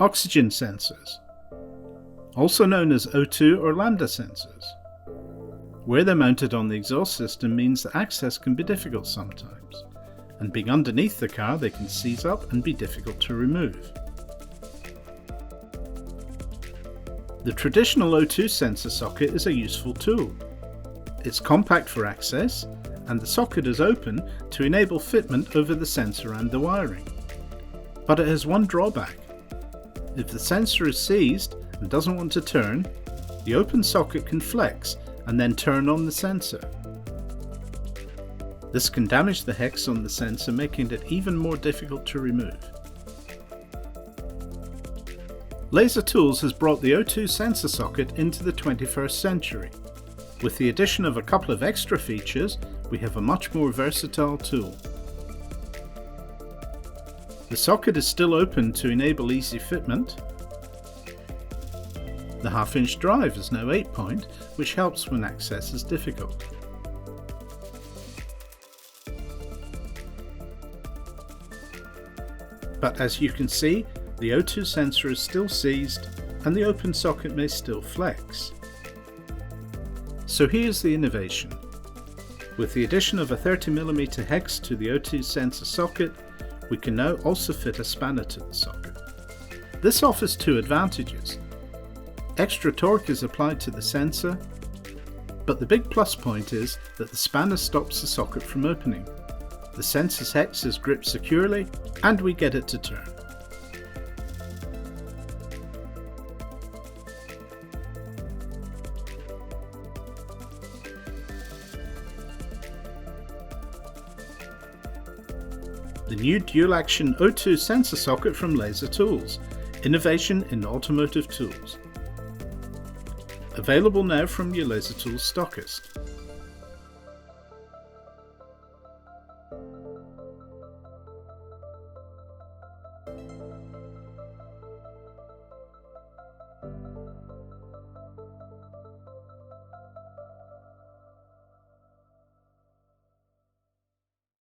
Oxygen sensors, also known as O2 or lambda sensors. Where they're mounted on the exhaust system means that access can be difficult sometimes, and being underneath the car they can seize up and be difficult to remove. The traditional O2 sensor socket is a useful tool. It's compact for access, and the socket is open to enable fitment over the sensor and the wiring. But it has one drawback. If the sensor is seized and doesn't want to turn, the open socket can flex and then turn on the sensor. This can damage the hex on the sensor, making it even more difficult to remove. Laser Tools has brought the O2 sensor socket into the 21st century. With the addition of a couple of extra features, we have a much more versatile tool. The socket is still open to enable easy fitment. The half-inch drive is now 8-point, which helps when access is difficult. But as you can see, the O2 sensor is still seized and the open socket may still flex. So here's the innovation. With the addition of a 30mm hex to the O2 sensor socket, we can now also fit a spanner to the socket. This offers two advantages. Extra torque is applied to the sensor, but the big plus point is that the spanner stops the socket from opening. The sensor's hex is gripped securely and we get it to turn. The new dual-action O2 sensor socket from Laser Tools, innovation in automotive tools. Available now from your Laser Tools stockist.